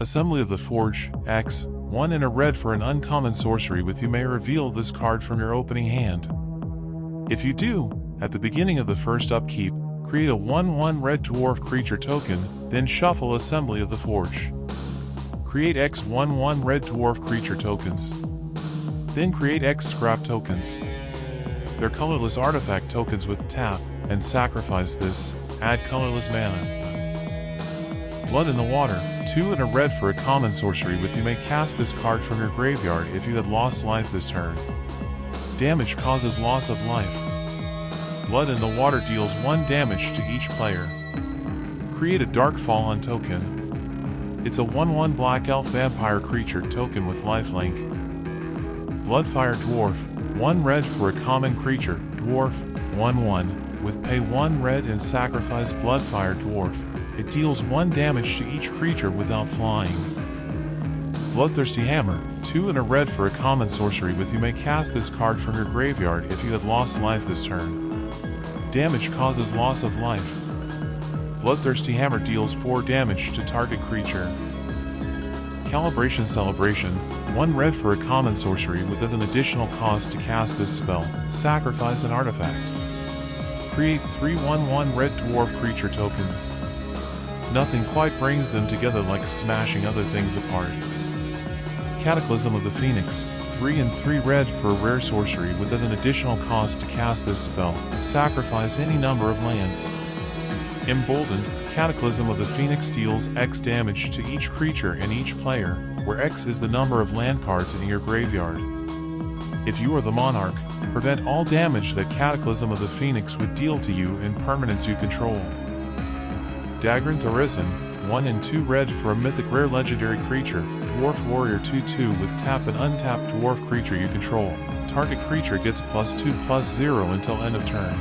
Assembly of the Forge, X, 1 and a red for an uncommon sorcery with you may reveal this card from your opening hand. If you do, at the beginning of the first upkeep, create a 1/1 red dwarf creature token, then shuffle Assembly of the Forge. Create X 1/1 red dwarf creature tokens. Then create X scrap tokens. They're colorless artifact tokens with tap, and sacrifice this, add colorless mana. Blood in the Water, 2 and a red for a common sorcery with you may cast this card from your graveyard if you had lost life this turn. Damage causes loss of life. Blood in the Water deals 1 damage to each player. Create a Dark Fallen token. It's a 1/1 black elf vampire creature token with lifelink. Bloodfire Dwarf, 1 red for a common creature, dwarf, 1/1, with pay 1 red and sacrifice Bloodfire Dwarf. It deals 1 damage to each creature without flying. Bloodthirsty Hammer, 2 and a red for a common sorcery with you may cast this card from your graveyard if you had lost life this turn. Damage causes loss of life. Bloodthirsty Hammer deals 4 damage to target creature. Calibration Celebration, 1 red for a common sorcery with as an additional cost to cast this spell, sacrifice an artifact. Create 3 1/1 red dwarf creature tokens. Nothing quite brings them together like smashing other things apart. Cataclysm of the Phoenix, 3 and 3 red for a rare sorcery with as an additional cost to cast this spell, sacrifice any number of lands. Emboldened, Cataclysm of the Phoenix deals X damage to each creature and each player, where X is the number of land cards in your graveyard. If you are the Monarch, prevent all damage that Cataclysm of the Phoenix would deal to you and permanents you control. Dagrant Arisen, 1 and 2 red for a mythic rare legendary creature, Dwarf Warrior 2/2 with tap an untapped dwarf creature you control. Target creature gets +2/+0 until end of turn.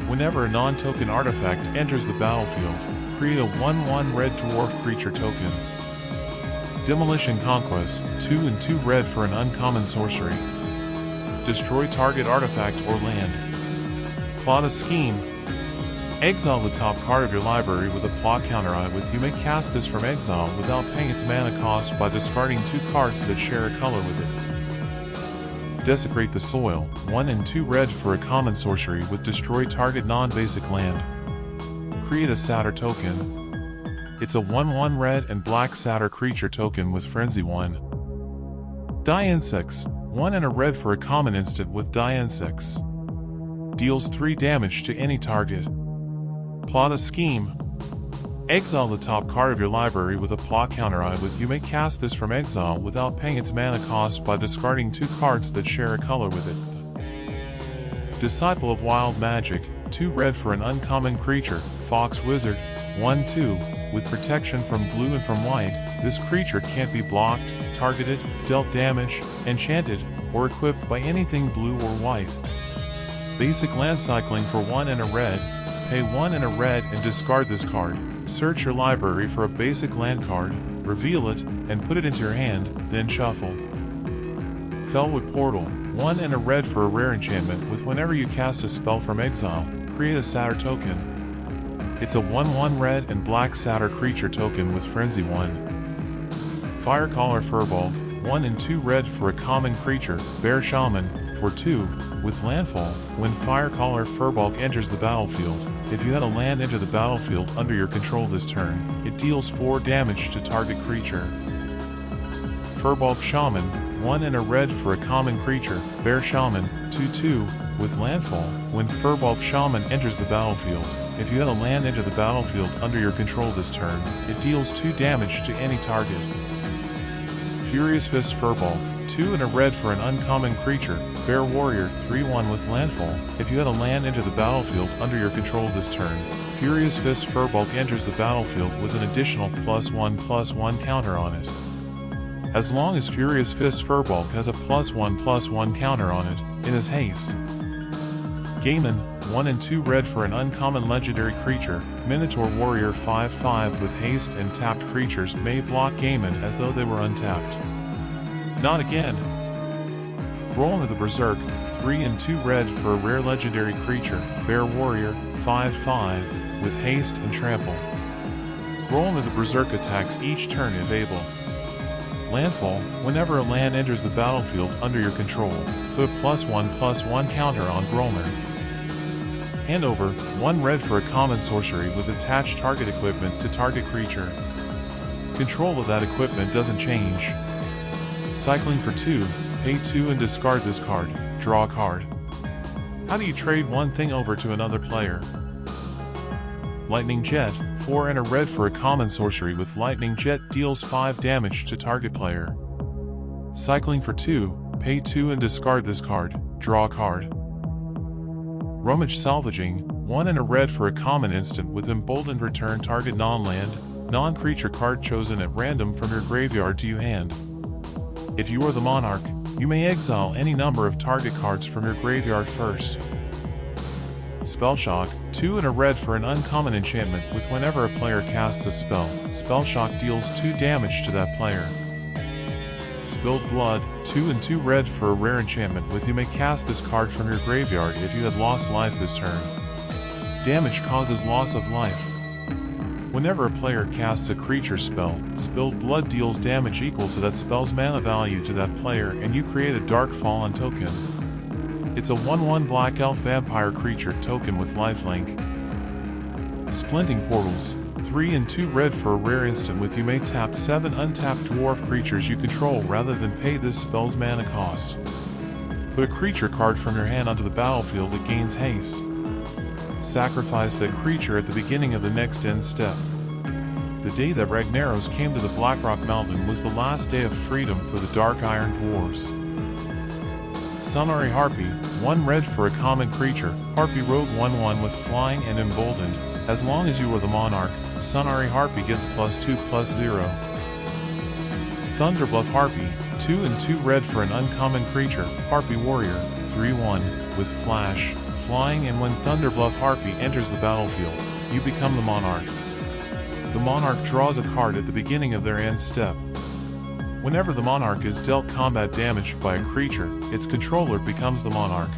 Whenever a non-token artifact enters the battlefield, create a 1/1 red dwarf creature token. Demolition Conquest, 2 and 2 red for an uncommon sorcery. Destroy target artifact or land. Plot a Scheme. Exile the top card of your library with a plot counter on it with you may cast this from exile without paying its mana cost by discarding 2 cards that share a color with it. Desecrate the Soil, 1 and 2 red for a common sorcery with destroy target non-basic land. Create a Satyr token. It's a 1/1 red and black Satyr creature token with Frenzy 1. Die Insects, 1 and a red for a common instant with Die Insects. Deals 3 damage to any target. Plot a Scheme. Exile the top card of your library with a plot counter on it with you may cast this from exile without paying its mana cost by discarding 2 cards that share a color with it. Disciple of Wild Magic, 2 red for an uncommon creature, Fox Wizard, 1/2, with protection from blue and from white. This creature can't be blocked, targeted, dealt damage, enchanted, or equipped by anything blue or white. Basic land cycling for 1 and a red. Pay 1 and a red and discard this card. Search your library for a basic land card, reveal it, and put it into your hand, then shuffle. Felwood Portal, 1 and a red for a rare enchantment with whenever you cast a spell from exile, create a Satyr token. It's a 1/1 red and black Satyr creature token with Frenzy 1. Firecaller Furbolg, 1 and 2 red for a common creature, Bear Shaman, for 2, with landfall. When Firecaller Furbolg enters the battlefield, if you had a land enter the battlefield under your control this turn, it deals 4 damage to target creature. Furbolg Shaman, 1 and a red for a common creature, Bear Shaman, 2/2, with landfall. When Furbolg Shaman enters the battlefield, if you had a land enter the battlefield under your control this turn, it deals 2 damage to any target. Furious Fist Furbolg, 2 and a red for an uncommon creature, Bear Warrior 3/1 with landfall. If you had a land enter the battlefield under your control this turn, Furious Fist Furbolg enters the battlefield with an additional +1/+1 counter on it. As long as Furious Fist Furbolg has a +1/+1 counter on it, it is haste. Gaiman, 1 and 2 red for an uncommon legendary creature, Minotaur Warrior 5/5 with haste and tapped creatures may block Gaiman as though they were untapped. Not again. Roll into the Berserk, 3 and 2 red for a rare legendary creature, Bear Warrior 5/5 with haste and trample. Roll into the Berserk attacks each turn if able. Landfall, whenever a land enters the battlefield under your control, put a +1/+1 counter on Grommer. Hand over 1 red for a common sorcery with attached target equipment to target creature. Control of that equipment doesn't change. Cycling for 2, pay 2 and discard this card, draw a card. How do you trade one thing over to another player? Lightning Jet, 4 and a red for a common sorcery with Lightning Jet deals 5 damage to target player. Cycling for 2, pay 2 and discard this card, draw a card. Rummage Salvaging, 1 and a red for a common instant with Emboldened return target non-land, non-creature card chosen at random from your graveyard to your hand. If you are the Monarch, you may exile any number of target cards from your graveyard first. Spell Shock, 2 and a red for an uncommon enchantment with whenever a player casts a spell, Spell Shock deals 2 damage to that player. Spilled Blood, 2 and 2 red for a rare enchantment with you may cast this card from your graveyard if you had lost life this turn. Damage causes loss of life. Whenever a player casts a creature spell, Spilled Blood deals damage equal to that spell's mana value to that player and you create a Dark Fallen token. It's a 1/1 Black Elf Vampire creature token with lifelink. Splinting Portals, 3 and 2 red for a rare instant with you may tap 7 untapped dwarf creatures you control rather than pay this spell's mana cost. Put a creature card from your hand onto the battlefield that gains haste. Sacrifice that creature at the beginning of the next end step. The day that Ragnaros came to the Blackrock Mountain was the last day of freedom for the Dark Iron Dwarves. Sunari Harpy, 1 red for a common creature, Harpy Rogue 1/1 with flying and emboldened. As long as you are the Monarch, Sunari Harpy gets +2/+0. Thunderbluff Harpy, 2 and 2 red for an uncommon creature, Harpy Warrior, 3/1, with flash, flying and when Thunderbluff Harpy enters the battlefield, you become the Monarch. The Monarch draws a card at the beginning of their end step. Whenever the Monarch is dealt combat damage by a creature, its controller becomes the Monarch.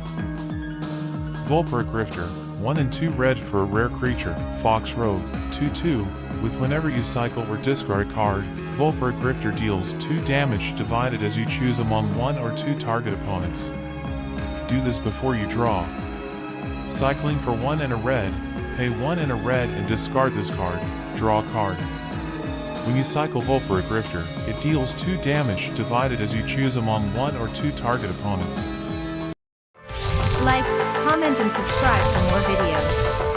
Vulpera Grifter, 1 and 2 red for a rare creature, Fox Rogue, 2/2, with whenever you cycle or discard a card, Vulpera Grifter deals 2 damage divided as you choose among 1 or 2 target opponents. Do this before you draw. Cycling for 1 and a red, pay 1 and a red and discard this card, draw a card. When you cycle Vulpera Grifter, it deals 2 damage divided as you choose among 1 or 2 target opponents. Like, comment and subscribe for more videos.